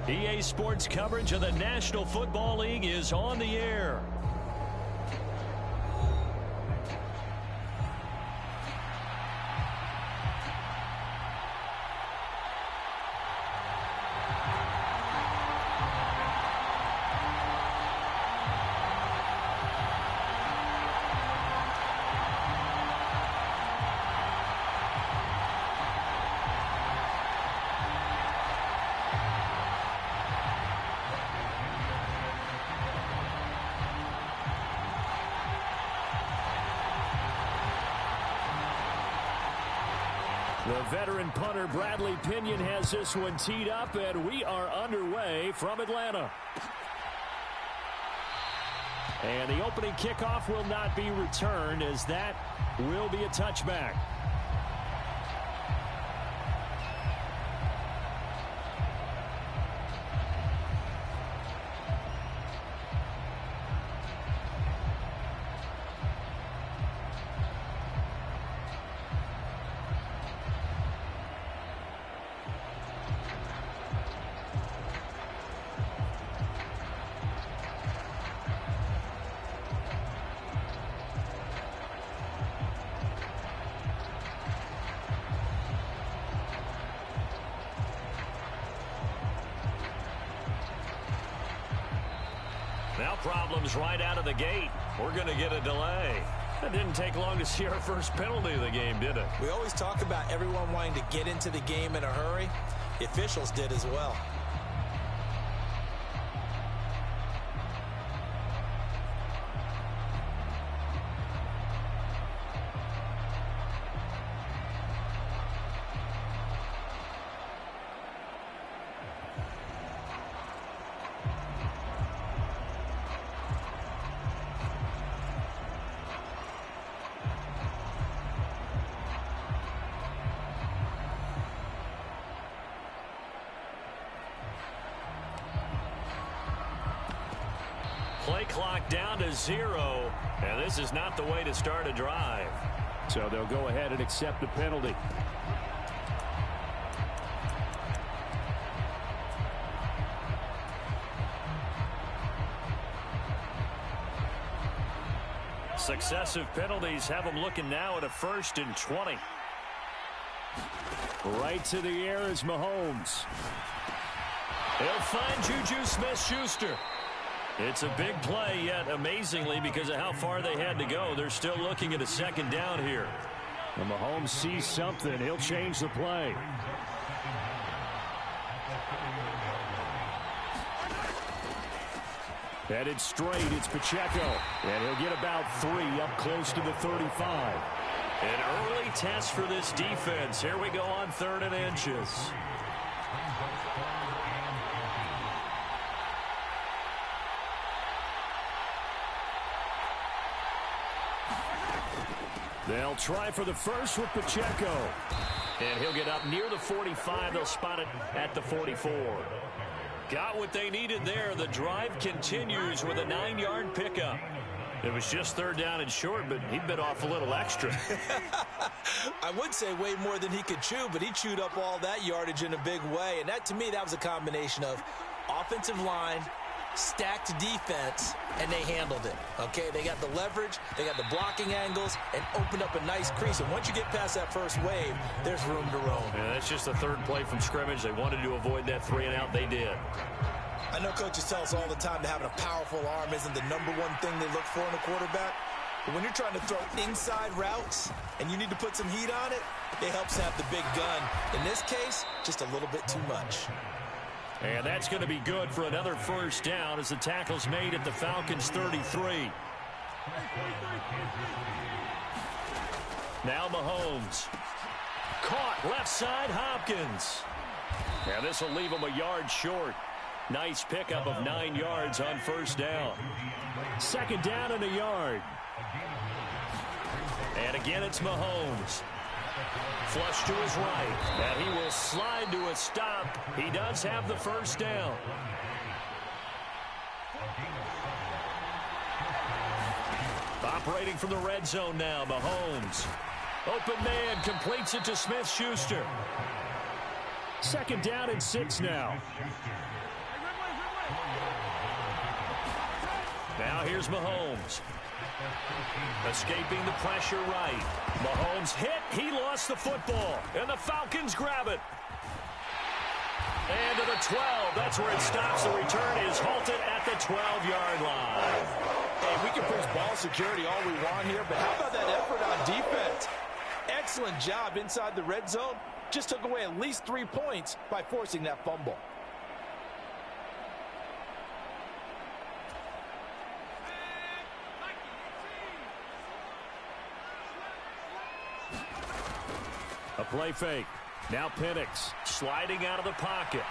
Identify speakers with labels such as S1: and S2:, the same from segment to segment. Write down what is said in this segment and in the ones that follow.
S1: EA Sports coverage of the National Football League is on the air. The veteran punter Bradley Pinion has this one teed up, and we are underway from Atlanta. And the opening kickoff will not be returned, as that will be a touchback. Now problems right out of the gate. We're going to get a delay. That didn't take long to see our first penalty of the game, did it?
S2: We always talk about everyone wanting to get into the game in a hurry. The officials did as well.
S1: Play clock down to 0, and this is not the way to start a drive.
S3: So they'll go ahead and accept the penalty.
S1: Successive penalties have them looking now at a 1st and 20.
S3: Right to the air is Mahomes.
S1: He'll find Juju Smith-Schuster. It's a big play, yet amazingly, because of how far they had to go, they're still looking at a 2nd down here.
S3: And Mahomes sees something. He'll change the play. Headed straight, it's Pacheco. And he'll get about 3 up close to the 35.
S1: An early test for this defense. Here we go on 3rd and inches.
S3: They'll try for the first with Pacheco.
S1: And he'll get up near the 45. They'll spot it at the 44. Got what they needed there. The drive continues with a 9-yard pickup. It was just 3rd down and short, but he bit off a little extra.
S2: I would say way more than he could chew, but he chewed up all that yardage in a big way. And that, to me, that was a combination of offensive line, stacked defense, and they handled it. Okay, they got the leverage, they got the blocking angles, and opened up a nice crease. And once you get past that first wave, there's room to roam.
S1: Yeah, that's just the 3rd play from scrimmage. They wanted to avoid that 3-and-out. They did.
S2: I know coaches tell us all the time that having a powerful arm isn't the #1 thing they look for in a quarterback. But when you're trying to throw inside routes and you need to put some heat on it, it helps have the big gun. In this case, just a little bit too much.
S1: And that's going to be good for another 1st down as the tackle's made at the Falcons' 33. Now Mahomes. Caught left side, Hopkins. And this will leave him a yard short. Nice pickup of 9 yards on 1st down.
S3: 2nd down and a yard.
S1: And again, it's Mahomes. Flush to his right, and he will slide to a stop. He does have the 1st down. Operating from the red zone now, Mahomes. Open man, completes it to Smith-Schuster.
S3: 2nd down and 6 now.
S1: Now here's Mahomes. Escaping the pressure right. Mahomes hit. He lost the football. And the Falcons grab it. And to the 12. That's where it stops. The return is halted at the 12-yard line.
S2: Hey, we can preach ball security all we want here, but how about that effort on defense? Excellent job inside the red zone. Just took away at least 3 points by forcing that fumble.
S1: A play fake. Now Penix sliding out of the pocket.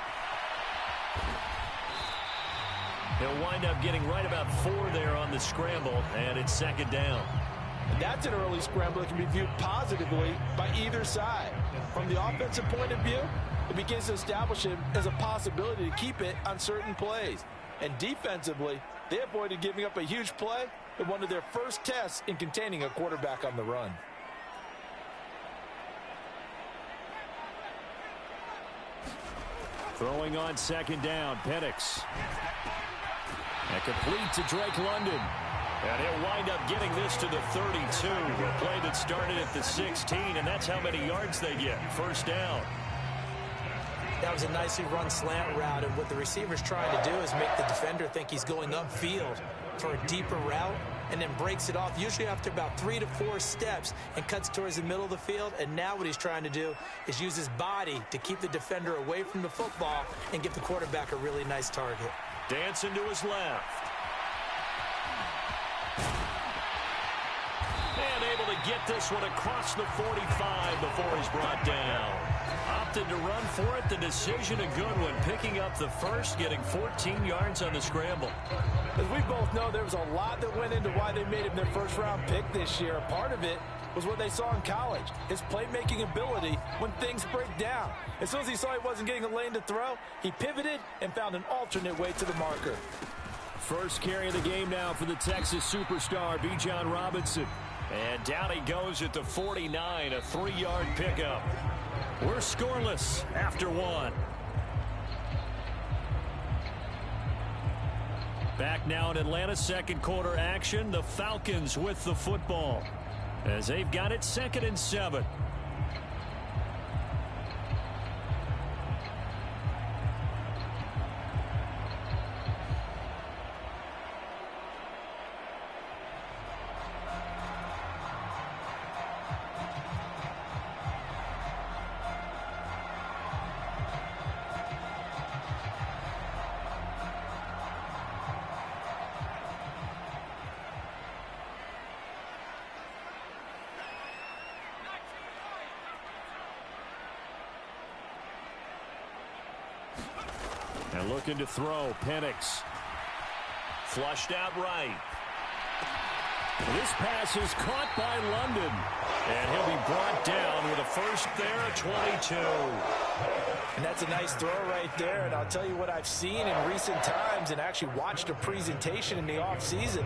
S1: He'll wind up getting right about 4 there on the scramble, and it's second down.
S2: That's an early scramble that can be viewed positively by either side. From the offensive point of view, it begins to establish him as a possibility to keep it on certain plays. And defensively, they avoided giving up a huge play in one of their first tests in containing a quarterback on the run.
S1: Throwing on second down, Penix. And complete to Drake London. And he'll wind up getting this to the 32. A play that started at the 16, and that's how many yards they get. First down.
S2: That was a nicely run slant route, and what the receiver's trying to do is make the defender think he's going upfield for a deeper route, and then breaks it off, usually after about 3 to 4 steps, and cuts towards the middle of the field. And now what he's trying to do is use his body to keep the defender away from the football and give the quarterback a really nice target.
S1: Dancing to his left. And able to get this one across the 45 before he's brought down. Opted to run for it. The decision a good one. Picking up the first, getting 14 yards on the scramble.
S2: As we both know, there was a lot that went into why they made him their first-round pick this year. Part of it was what they saw in college, his playmaking ability when things break down. As soon as he saw he wasn't getting a lane to throw, he pivoted and found an alternate way to the marker.
S1: First carry of the game now for the Texas superstar, Bijan Robinson. And down he goes at the 49, a 3-yard pickup. We're scoreless after 1. Back now in Atlanta, second quarter action. The Falcons with the football as they've got it 2nd and 7. And looking to throw, Penix. Flushed out right. This pass is caught by London. And he'll be brought down with a first there at 22.
S2: And that's a nice throw right there. And I'll tell you what I've seen in recent times and actually watched a presentation in the offseason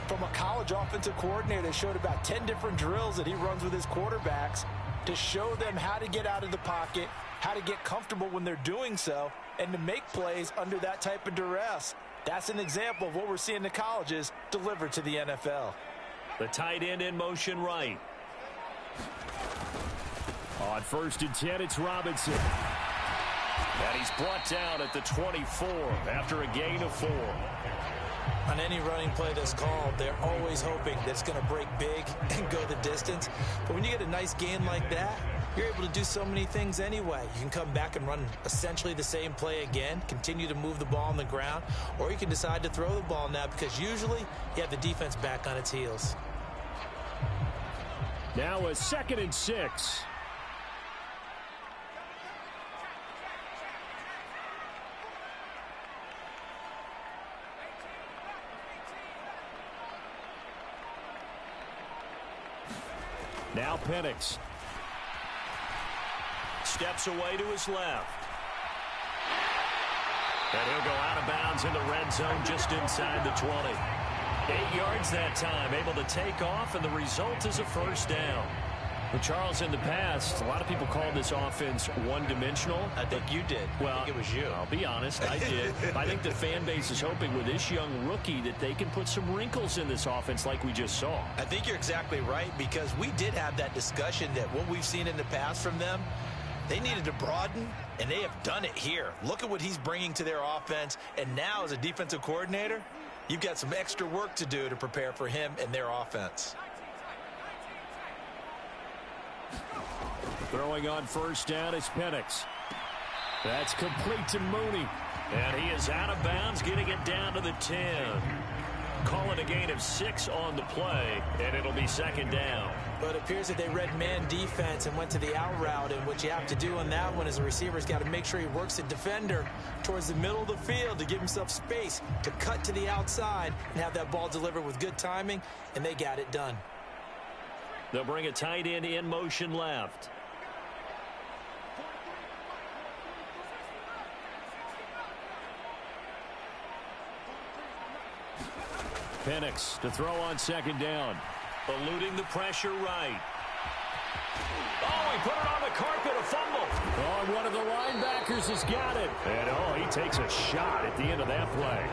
S2: from a college offensive coordinator that showed about 10 different drills that he runs with his quarterbacks to show them how to get out of the pocket, how to get comfortable when they're doing so, and to make plays under that type of duress. That's an example of what we're seeing in the colleges delivered to the NFL.
S1: The tight end in motion right. On 1st and 10, it's Robinson. And he's brought down at the 24 after a gain of 4.
S2: On any running play that's called, they're always hoping that it's going to break big and go the distance. But when you get a nice gain like that, you're able to do so many things anyway. You can come back and run essentially the same play again, continue to move the ball on the ground, or you can decide to throw the ball now because usually you have the defense back on its heels.
S1: Now a 2nd and 6. Now Penix. Steps away to his left. And he'll go out of bounds in the red zone just inside the 20. 8 yards that time, able to take off, and the result is a first down. Well, Charles, in the past, a lot of people called this offense one-dimensional.
S2: I think you did.
S1: Well,
S2: I think it was you.
S1: I'll be honest, I did. I think the fan base is hoping with this young rookie that they can put some wrinkles in this offense like we just saw.
S2: I think you're exactly right, because we did have that discussion that what we've seen in the past from them, they needed to broaden, and they have done it here. Look at what he's bringing to their offense, and now as a defensive coordinator, you've got some extra work to do to prepare for him and their offense.
S3: Throwing on first down is Penix. That's complete to Mooney.
S1: And he is out of bounds, getting it down to the 10. Call it a gain of 6 on the play, and it'll be second down.
S2: But it appears that they read man defense and went to the out route, and what you have to do on that one is the receiver's got to make sure he works the defender towards the middle of the field to give himself space to cut to the outside and have that ball delivered with good timing, and they got it done.
S1: They'll bring a tight end in motion left.
S3: Penix to throw on second down.
S1: Eluding the pressure right. Oh, he put it on the carpet, a fumble.
S3: Oh, and one of the linebackers has got it.
S1: And, oh, he takes a shot at the end of that play.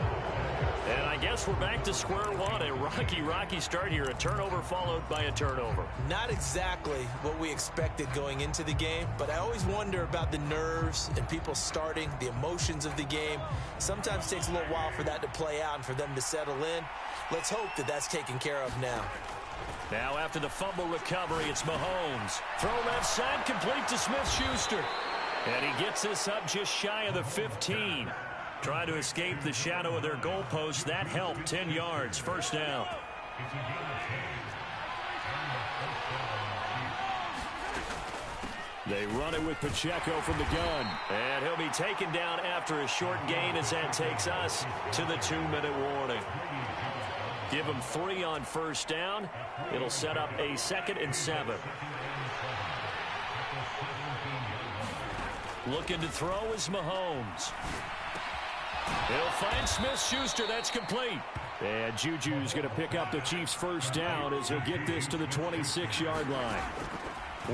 S1: And I guess we're back to square one. A rocky start here. A turnover followed by a turnover.
S2: Not exactly what we expected going into the game, but I always wonder about the nerves and people starting, the emotions of the game. Sometimes it takes a little while for that to play out and for them to settle in. Let's hope that that's taken care of now.
S1: Now after the fumble recovery, it's Mahomes. Throw left side, complete to Smith-Schuster. And he gets this up just shy of the 15. Trying to escape the shadow of their goalpost. That helped. 10 yards. First down.
S3: They run it with Pacheco from the gun.
S1: And he'll be taken down after a short gain as that takes us to the 2-minute warning. Give him 3 on first down. It'll set up a 2nd and 7. Looking to throw is Mahomes. He'll find Smith-Schuster. That's complete.
S3: And Juju's going to pick up the Chiefs' first down as he'll get this to the 26-yard line.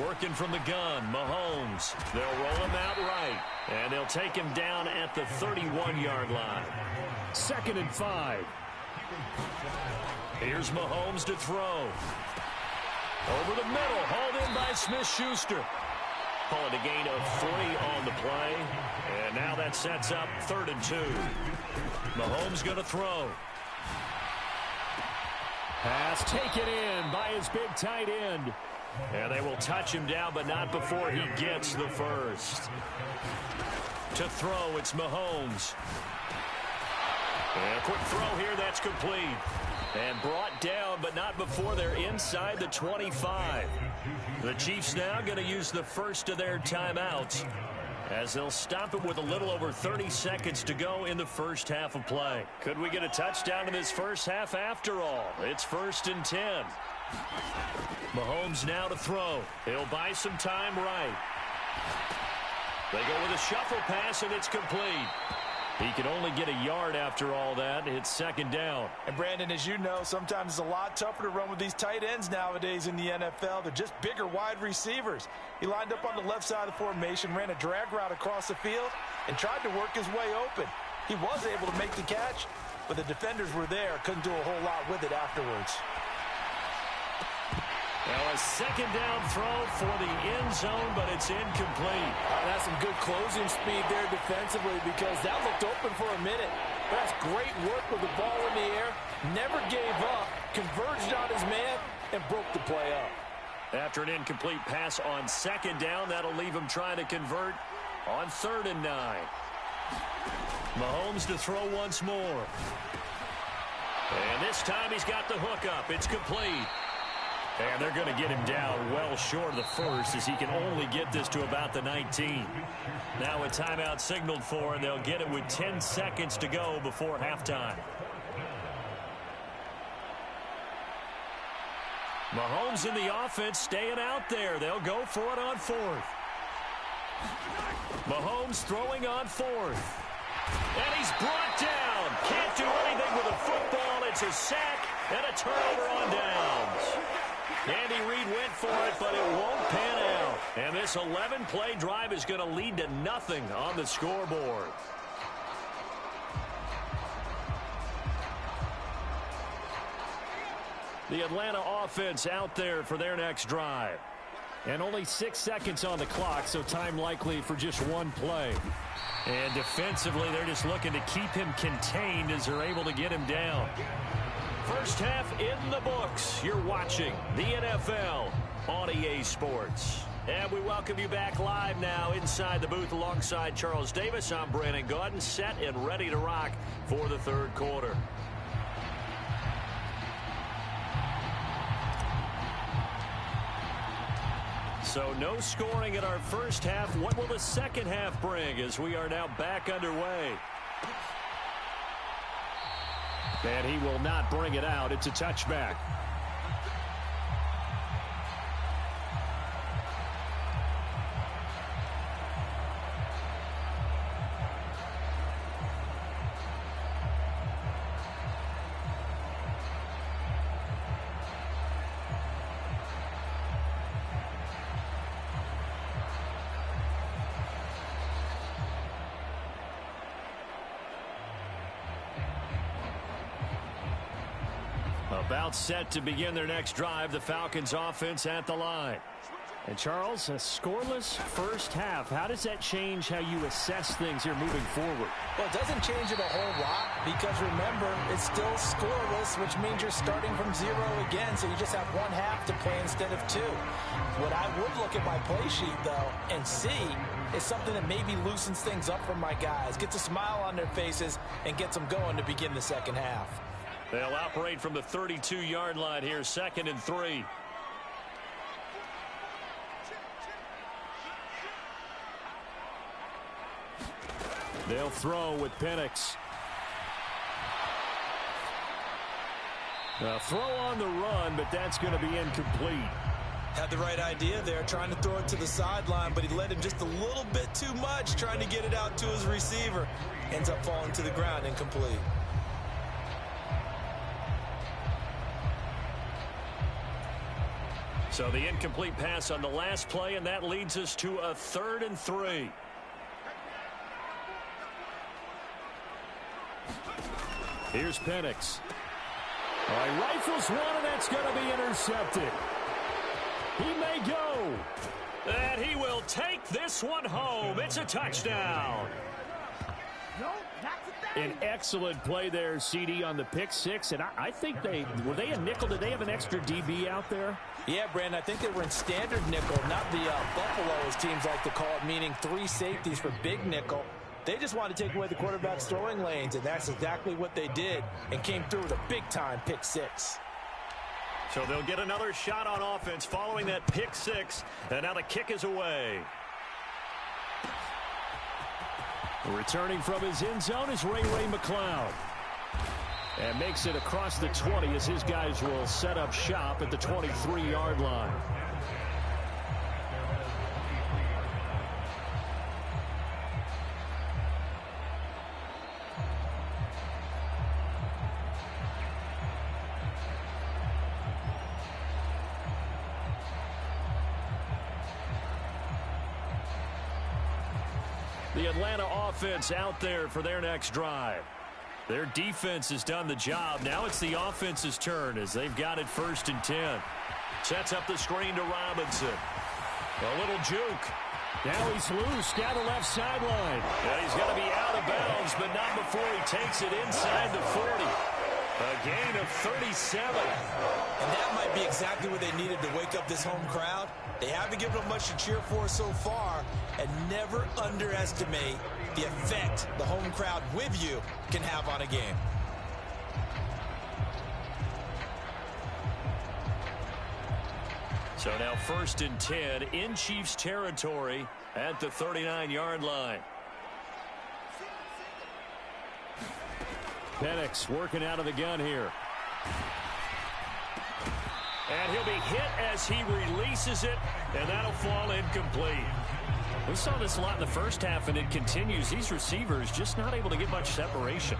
S1: Working from the gun, Mahomes. They'll roll him out right. And they'll take him down at the 31-yard line.
S3: 2nd and 5.
S1: Here's Mahomes to throw. Over the middle, hauled in by Smith-Schuster. Call it a gain of 3 on the play. And now that sets up 3rd and 2. Mahomes going to throw.
S3: Pass taken in by his big tight end.
S1: And they will touch him down, but not before he gets the first. To throw, it's Mahomes. And a quick throw here, that's complete. And brought down, but not before they're inside the 25. The Chiefs now going to use the first of their timeouts as they'll stop it with a little over 30 seconds to go in the first half of play. Could we get a touchdown in this first half after all? It's 1st and 10. Mahomes now to throw. He'll buy some time right. They go with a shuffle pass, and it's complete. He can only get a yard after all that. It's 2nd down.
S4: And, Brandon, as you know, sometimes it's a lot tougher to run with these tight ends nowadays in the NFL. They're just bigger wide receivers. He lined up on the left side of the formation, ran a drag route across the field, and tried to work his way open. He was able to make the catch, but the defenders were there. Couldn't do a whole lot with it afterwards.
S1: Well, a 2nd down throw for the end zone, but it's incomplete.
S5: That's some good closing speed there defensively, because that looked open for a minute. But that's great work with the ball in the air. Never gave up, converged on his man, and broke the play up.
S1: After an incomplete pass on 2nd down, that'll leave him trying to convert on 3rd and 9. Mahomes to throw once more. And this time he's got the hook up. It's complete. And they're going to get him down well short of the first, as he can only get this to about the 19. Now a timeout signaled for, and they'll get it with 10 seconds to go before halftime. Mahomes in the offense staying out there. They'll go for it on 4th. Mahomes throwing on 4th. And he's brought down. Can't do anything with a football. It's a sack and a turnover on downs. Andy Reid went for it, but it won't pan out. And this 11-play drive is going to lead to nothing on the scoreboard. The Atlanta offense out there for their next drive. And only 6 seconds on the clock, so time likely for just one play. And defensively, they're just looking to keep him contained as they're able to get him down. First half in the books. You're watching the NFL on EA Sports. And we welcome you back live now inside the booth alongside Charles Davis. I'm BrianAkaDaddyB, set and ready to rock for the third quarter. So no scoring in our first half. What will the second half bring as we are now back underway? And he will not bring it out. It's a touchback. About set to begin their next drive. The Falcons offense at the line. And Charles, a scoreless first half. How does that change how you assess things here moving forward?
S2: Well, it doesn't change it a whole lot because remember, it's still scoreless, which means you're starting from 0 again. So you just have one half to play instead of 2. What I would look at my play sheet, though, and see is something that maybe loosens things up for my guys, gets a smile on their faces, and gets them going to begin the second half.
S1: They'll operate from the 32-yard line here, 2nd and 3. They'll throw with Penix. A throw on the run, but that's going to be incomplete.
S2: Had the right idea there, trying to throw it to the sideline, but he led him just a little bit too much, trying to get it out to his receiver. Ends up falling to the ground, incomplete.
S1: So the incomplete pass on the last play, and that leads us to a 3rd and 3. Here's Penix. He rifles one, and that's going to be intercepted. He may go. And he will take this one home. It's a touchdown. An excellent play there, CD, on the pick six. And I think were they a nickel? Did they have an extra DB out there?
S2: Yeah, Brandon, I think they were in standard nickel, not the Buffalo, as teams like to call it, meaning 3 safeties for big nickel. They just wanted to take away the quarterback's throwing lanes, and that's exactly what they did and came through with a big-time pick six.
S1: So they'll get another shot on offense following that pick six, and now the kick is away. Returning from his end zone is Ray McCloud. And makes it across the 20 as his guys will set up shop at the 23-yard line. The Atlanta offense out there for their next drive. Their defense has done the job. Now it's the offense's turn as they've got it 1st and 10. Sets up the screen to Robinson. A little juke. Now he's loose down the left sideline. And he's going to be out of bounds, but not before he takes it inside the 40. A gain of 37.
S2: And that might be exactly what they needed to wake up this home crowd. They haven't given them much to cheer for so far, and never underestimate the effect the home crowd with you can have on a game.
S1: So now 1st and 10 in Chiefs territory at the 39-yard line. Penix working out of the gun here. And he'll be hit as he releases it, and that'll fall incomplete. We saw this a lot in the first half, and it continues. These receivers just not able to get much separation.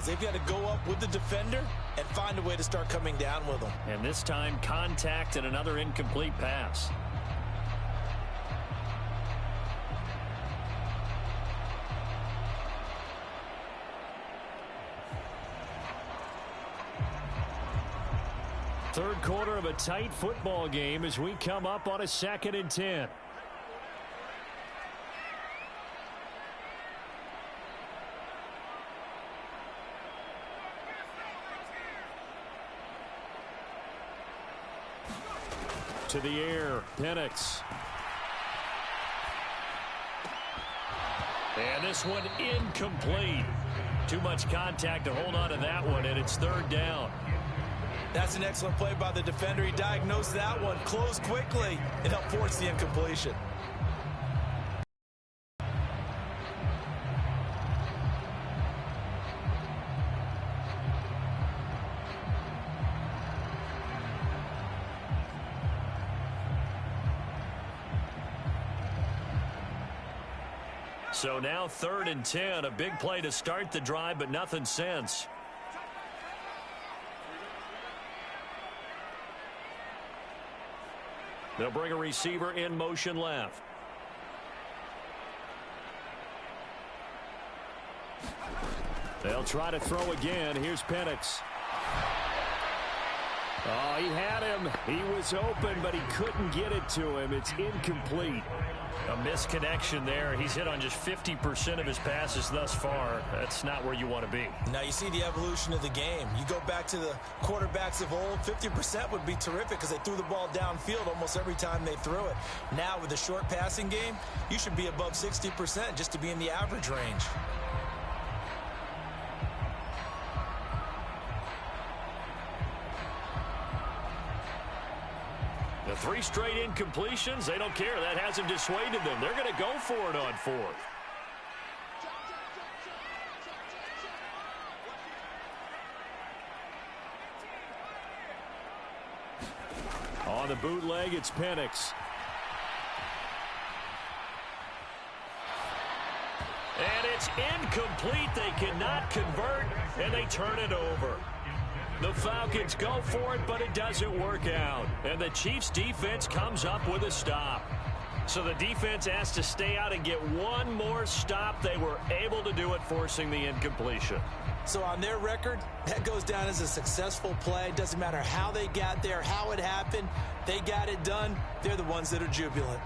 S2: They've got to go up with the defender and find a way to start coming down with them.
S1: And this time, contact and another incomplete pass. Third quarter of a tight football game as we come up on a 2nd and 10. To the air, Penix. And this one incomplete. Too much contact to hold on to that one, and it's 3rd down.
S2: That's an excellent play by the defender. He diagnosed that one, closed quickly, and helped force the incompletion.
S1: So now 3rd and 10, a big play to start the drive, but nothing since. They'll bring a receiver in motion left. They'll try to throw again. Here's Penix. Oh, he had him. He was open, but he couldn't get it to him. It's incomplete. A misconnection there. He's hit on just 50% of his passes thus far. That's not where you want to be.
S2: Now you see the evolution of the game. You go back to the quarterbacks of old, 50% would be terrific because they threw the ball downfield almost every time they threw it. Now with the short passing game, you should be above 60% just to be in the average range.
S1: The 3 straight incompletions, they don't care. That hasn't dissuaded them. They're going to go for it on 4th. On the bootleg, it's Penix. And it's incomplete. They cannot convert, and they turn it over. The Falcons go for it, but it doesn't work out. And the Chiefs' defense comes up with a stop. So the defense has to stay out and get one more stop. They were able to do it, forcing the incompletion.
S2: So on their record, that goes down as a successful play. Doesn't matter how they got there, how it happened. They got it done. They're the ones that are jubilant.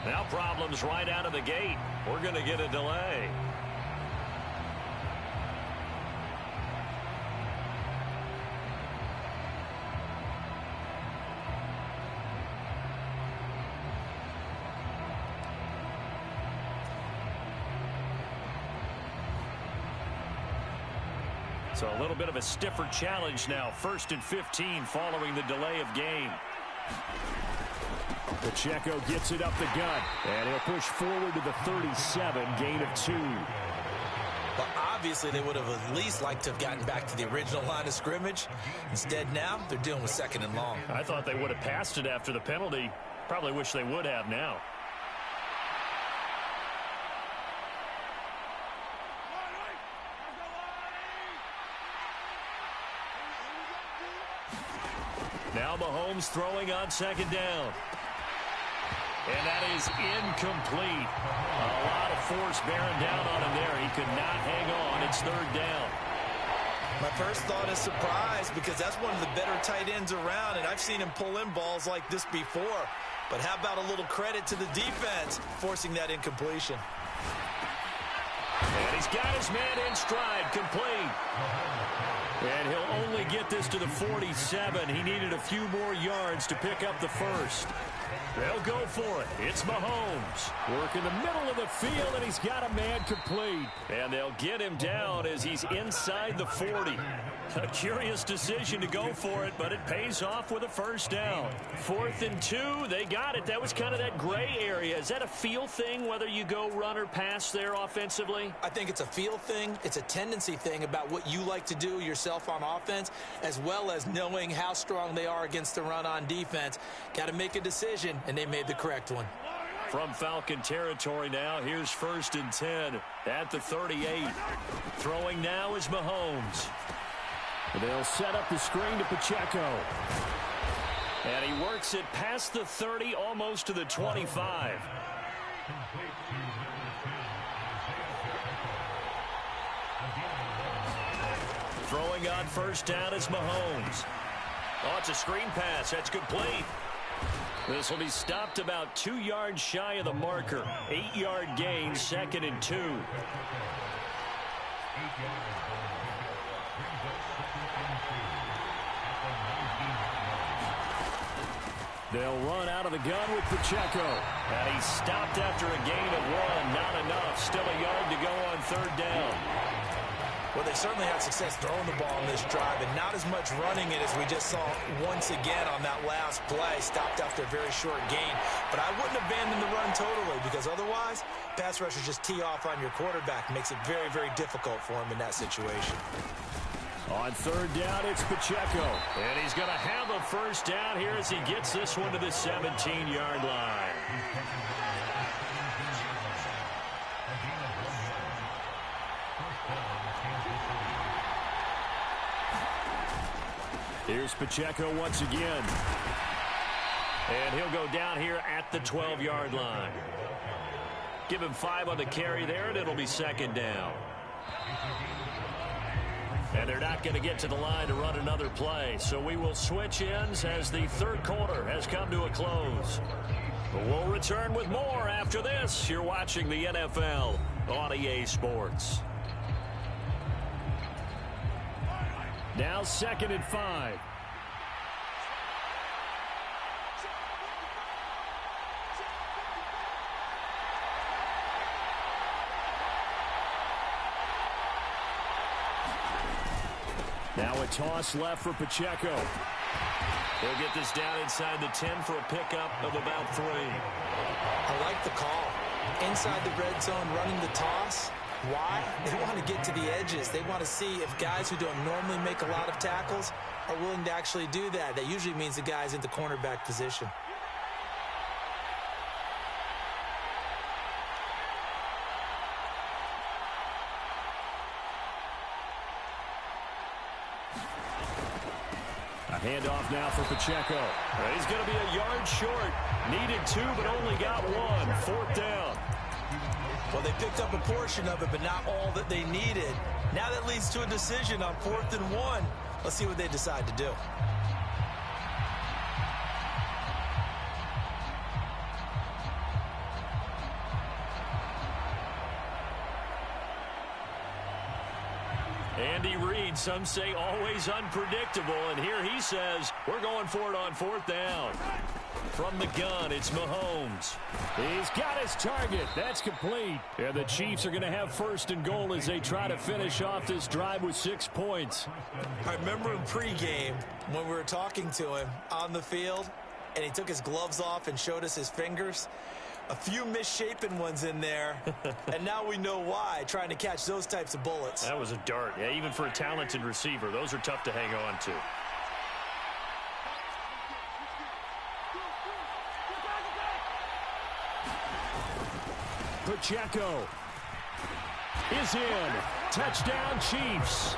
S1: Now problems right out of the gate. We're going to get a delay. So a little bit of a stiffer challenge now. 1st and 15 following the delay of game.
S3: Pacheco gets it up the gut, and he'll push forward to the 37, gain of 2.
S2: But obviously they would have at least liked to have gotten back to the original line of scrimmage. Instead now, they're dealing with 2nd and long.
S1: I thought they would have passed it after the penalty. Probably wish they would have now. Now Mahomes throwing on 2nd down. And that is incomplete. A lot of force bearing down on him there. He could not hang on. It's 3rd down.
S2: My first thought is surprise because that's one of the better tight ends around, and I've seen him pull in balls like this before. But how about a little credit to the defense forcing that incompletion?
S1: And he's got his man in stride, complete. And he'll only get this to the 47. He needed a few more yards to pick up the 1st. They'll go for it. It's Mahomes.
S3: Work in the middle of the field, and he's got a man complete.
S1: And they'll get him down as he's inside the 40. A curious decision to go for it, but it pays off with a first down. 4th and 2, they got it. That was kind of that gray area. Is that a feel thing, whether you go run or pass there offensively?
S2: I think it's a feel thing. It's a tendency thing about what you like to do yourself on offense, as well as knowing how strong they are against the run on defense. Got to make a decision, and they made the correct one.
S1: From Falcon territory now, here's 1st and 10 at the 38. Throwing now is Mahomes.
S3: They'll set up the screen to Pacheco.
S1: And he works it past the 30, almost to the 25. Throwing on first down is Mahomes. Oh, it's a screen pass. That's complete. This will be stopped about 2 yards shy of the marker. 8-yard gain, 2nd and 2.
S3: They'll run out of the gun with Pacheco.
S1: And he's stopped after a gain of 1. Not enough. Still a yard to go on 3rd down.
S2: Well, they certainly had success throwing the ball in this drive, and not as much running it as we just saw once again on that last play. Stopped after a very short gain. But I wouldn't abandon the run totally, because otherwise, pass rushers just tee off on your quarterback. Makes it very, very difficult for him in that situation.
S3: On 3rd down, it's Pacheco.
S1: And he's going to have a first down here as he gets this one to the 17-yard line.
S3: Here's Pacheco once again.
S1: And he'll go down here at the 12-yard line. Give him 5 on the carry there, and it'll be 2nd down. And they're not going to get to the line to run another play. So we will switch ends as the 3rd quarter has come to a close. We'll return with more after this. You're watching the NFL on EA Sports.
S3: Now 2nd and 5. Now a toss left for Pacheco.
S1: He'll get this down inside the 10 for a pickup of about 3.
S2: I like the call. Inside the red zone, running the toss. Why? They want to get to the edges. They want to see if guys who don't normally make a lot of tackles are willing to actually do that. That usually means the guy's in the cornerback position.
S3: Handoff now for Pacheco.
S1: He's going to be a yard short. Needed 2, but only got 1. 4th down.
S2: Well, they picked up a portion of it, but not all that they needed. Now that leads to a decision on 4th and 1. Let's see what they decide to do.
S1: Andy Reid, some say always unpredictable, and here he says we're going for it on 4th down. From the gun, it's Mahomes.
S3: He's got his target. That's complete. And the Chiefs are going to have 1st and goal as they try to finish off this drive with 6 points.
S2: I remember in pregame when we were talking to him on the field, and he took his gloves off and showed us his fingers. A few misshapen ones in there, and now we know why, trying to catch those types of bullets.
S1: That was a dart. Yeah, even for a talented receiver, those are tough to hang on to.
S3: Pacheco is in. Touchdown, Chiefs.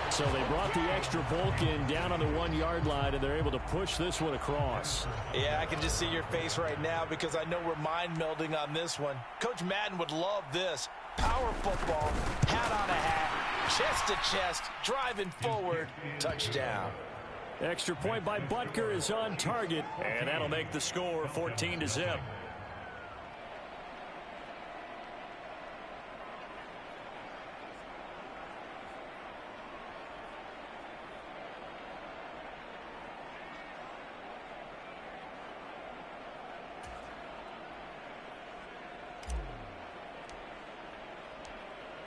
S3: So they brought the extra bulk in down on the 1-yard line, and they're able to push this one across.
S4: Yeah, I can just see your face right now because I know we're mind melding on this one. Coach Madden would love this. Power football, hat on a hat, chest to chest, driving forward, touchdown.
S3: Extra point by Butker is on target.
S1: And that'll make the score 14-0.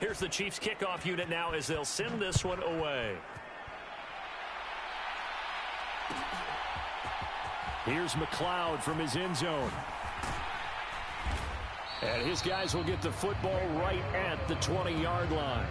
S1: Here's the Chiefs kickoff unit now as they'll send this one away.
S3: Here's McLeod from his end zone. And his guys will get the football right at the 20-yard line.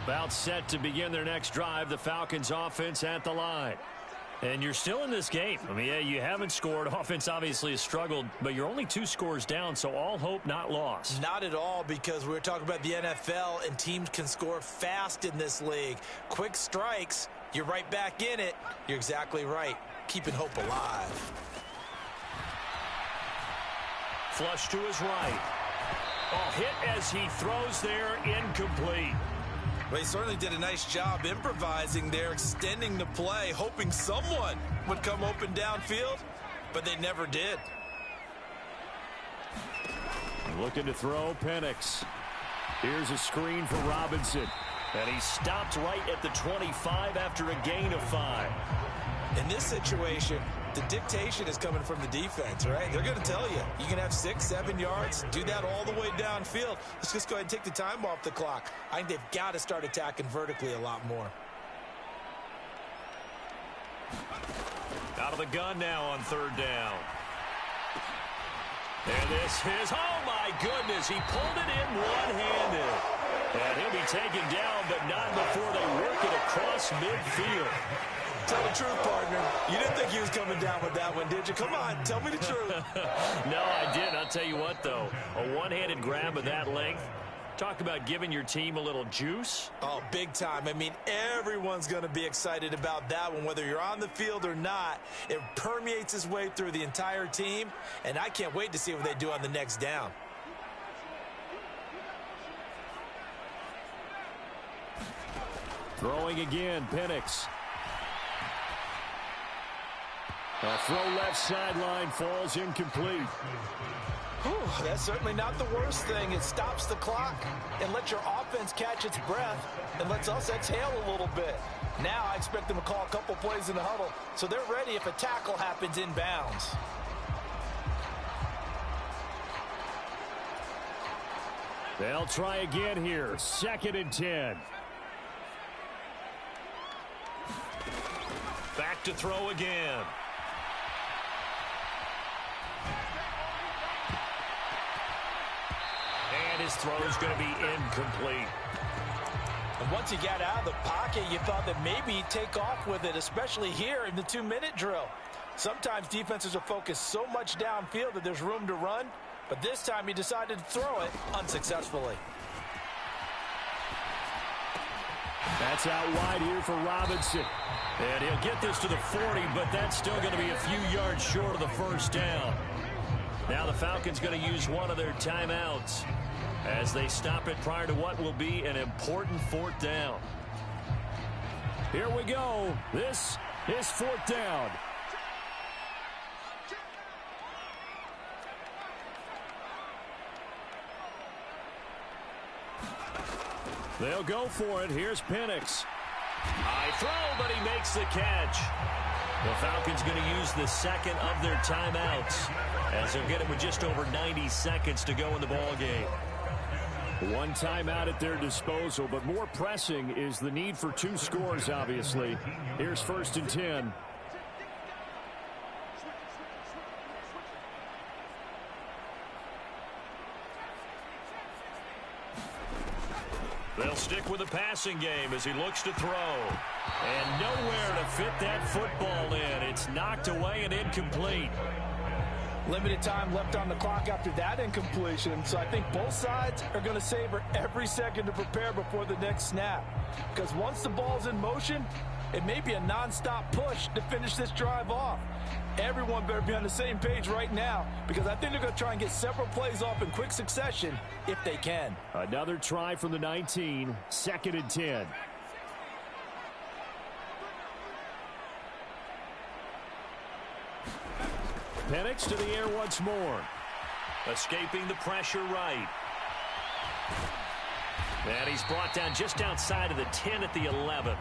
S3: About set to begin their next drive, the Falcons offense at the line.
S1: And you're still in this game. I mean, yeah, you haven't scored. Offense obviously has struggled, but you're only 2 scores down, so all hope not lost.
S2: Not at all, because we were talking about the NFL, and teams can score fast in this league. Quick strikes, you're right back in it. You're exactly right. Keeping hope alive.
S1: Flush to his right. Oh, hit as he throws there, incomplete.
S2: Well, he certainly did a nice job improvising there, extending the play, hoping someone would come open downfield, but they never did.
S3: Looking to throw, Penix. Here's a screen for Robinson.
S1: And he stopped right at the 25 after a gain of 5.
S2: In this situation, the dictation is coming from the defense, right? They're going to tell you, you can have 6, 7 yards, do that all the way downfield. Let's just go ahead and take the time off the clock. I think they've got to start attacking vertically a lot more.
S1: Out of the gun now on 3rd down. And this is, oh my goodness, he pulled it in one-handed. And he'll be taken down, but not before they work it across midfield.
S2: Tell the truth, partner. You didn't think he was coming down with that one, did you? Come on, tell me the truth.
S1: No, I did. I'll tell you what, though. A one-handed grab of that length. Talk about giving your team a little juice.
S2: Oh, big time. I mean, everyone's going to be excited about that one, whether you're on the field or not. It permeates its way through the entire team, and I can't wait to see what they do on the next down.
S3: Throwing again, Penix. A throw left sideline, falls incomplete.
S5: Whew, that's certainly not the worst thing. It stops the clock and lets your offense catch its breath and lets us exhale a little bit. Now I expect them to call a couple plays in the huddle so they're ready if a tackle happens inbounds.
S3: They'll try again here. 2nd and 10.
S1: Back to throw again. And his throw is going to be incomplete.
S5: And once he got out of the pocket, you thought that maybe he'd take off with it, especially here in the 2-minute drill. Sometimes defenses are focused so much downfield that there's room to run, but this time he decided to throw it unsuccessfully.
S3: That's out wide here for Robinson.
S1: And he'll get this to the 40, but that's still going to be a few yards short of the 1st down. Now the Falcons going to use one of their timeouts as they stop it prior to what will be an important 4th down.
S3: Here we go. This is 4th down. They'll go for it. Here's Penix.
S1: High throw, but he makes the catch. The Falcons going to use the 2nd of their timeouts as they'll get it with just over 90 seconds to go in the ball game.
S3: One timeout at their disposal, but more pressing is the need for 2 scores, obviously. Here's 1st and 10.
S1: They'll stick with the passing game as he looks to throw. And nowhere to fit that football in. It's knocked away and incomplete.
S5: Limited time left on the clock after that incompletion, so I think both sides are going to savor every second to prepare before the next snap. Because once the ball's in motion, it may be a nonstop push to finish this drive off. Everyone better be on the same page right now, because I think they're going to try and get several plays off in quick succession if they can.
S3: Another try from the 19, 2nd and 10. Penix to the air once more.
S1: Escaping the pressure right. And he's brought down just outside of the 10 at the 11.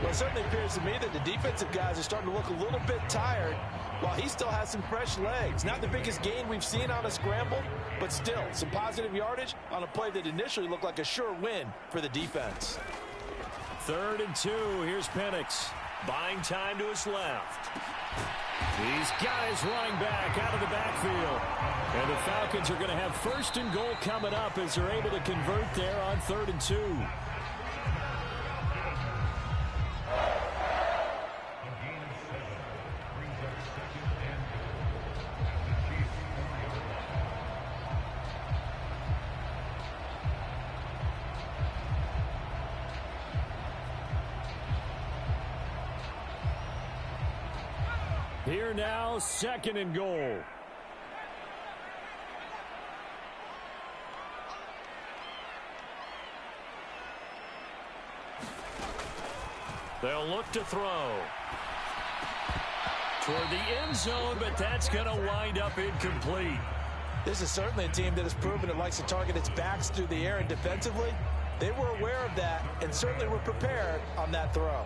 S4: Well, it certainly appears to me that the defensive guys are starting to look a little bit tired while he still has some fresh legs. Not the biggest gain we've seen on a scramble, but still some positive yardage on a play that initially looked like a sure win for the defense.
S3: 3rd and 2. Here's Penix.
S1: Buying time to his left.
S3: He's got his running back out of the backfield. And the Falcons are going to have 1st and goal coming up as they're able to convert there on 3rd and 2. Here now, 2nd and goal.
S1: They'll look to throw. Toward the end zone, but that's going to wind up incomplete.
S4: This is certainly a team that has proven it likes to target its backs through the air, and defensively, they were aware of that and certainly were prepared on that throw.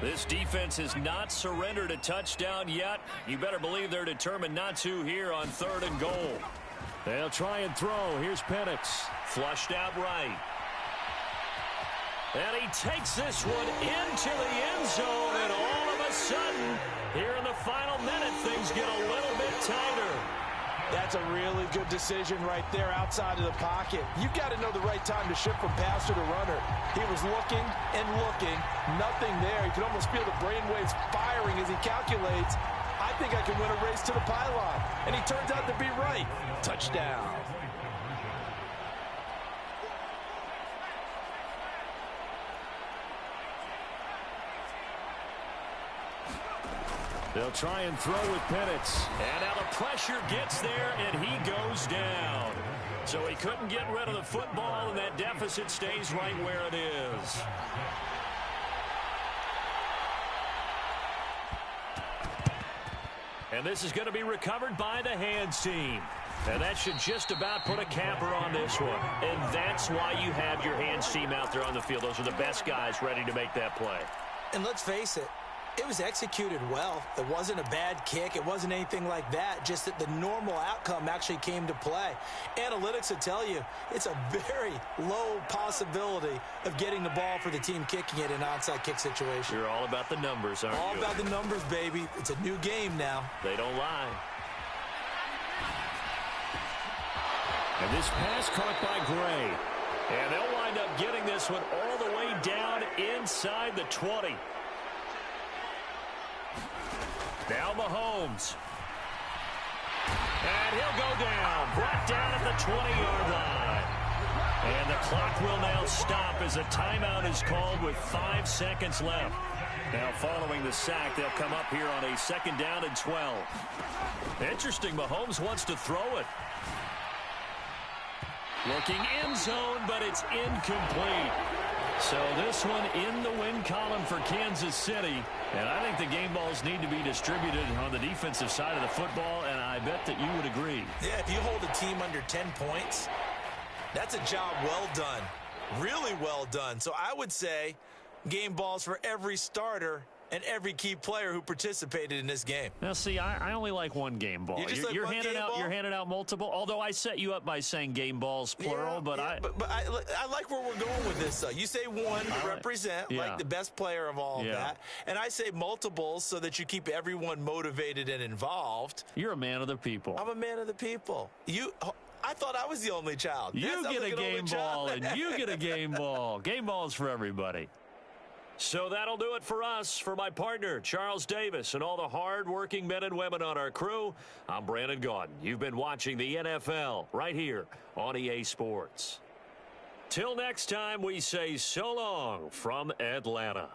S1: This defense has not surrendered a touchdown yet. You better believe they're determined not to here on 3rd and goal.
S3: They'll try and throw. Here's Penix.
S1: Flushed out right. And he takes this one into the end zone, and all of a sudden, here in the final minute, things get a little bit tighter.
S4: That's a really good decision right there outside of the pocket. You've got to know the right time to shift from passer to runner. He was looking and looking, nothing there. You can almost feel the brainwaves firing as he calculates, I think I can win a race to the pylon. And he turns out to be right. Touchdown.
S3: They'll try and throw with Penix.
S1: And now the pressure gets there, and he goes down. So he couldn't get rid of the football, and that deficit stays right where it is. And this is going to be recovered by the hands team. And that should just about put a capper on this one. And that's why you have your hands team out there on the field. Those are the best guys ready to make that play.
S2: And let's face it, it was executed well. It wasn't a bad kick. It wasn't anything like that. Just that the normal outcome actually came to play. Analytics will tell you it's a very low possibility of getting the ball for the team kicking it in an onside kick situation.
S1: You're all about the numbers, aren't you?
S2: All about the numbers, baby. It's a new game now.
S1: They don't lie.
S3: And this pass caught by Gray.
S1: And they'll wind up getting this one all the way down inside the 20. Now Mahomes. And he'll go down. Brought down at the 20-yard line. And the clock will now stop as a timeout is called with 5 seconds left. Now following the sack, they'll come up here on a 2nd down and 12. Interesting, Mahomes wants to throw it. Looking end zone, but it's incomplete. So this one in the win column for Kansas City. And I think the game balls need to be distributed on the defensive side of the football, and I bet that you would agree.
S2: Yeah, if you hold a team under 10 points, that's a job well done. Really well done. So I would say game balls for every starter and every key player who participated in this game.
S1: Now, see, I only like one game ball. You're handing out multiple. Although I set you up by saying game balls plural, but I
S2: like where we're going with this. Though you say one to represent like the best player of all of that, and I say multiples so that you keep everyone motivated and involved.
S1: You're a man of the people.
S2: I'm a man of the people. I thought I was the only child.
S1: You get a game ball, and you get a game ball. Game balls for everybody. So that'll do it for us. For my partner, Charles Davis, and all the hard-working men and women on our crew, I'm Brandon Gaudin. You've been watching the NFL right here on EA Sports. Till next time, we say so long from Atlanta.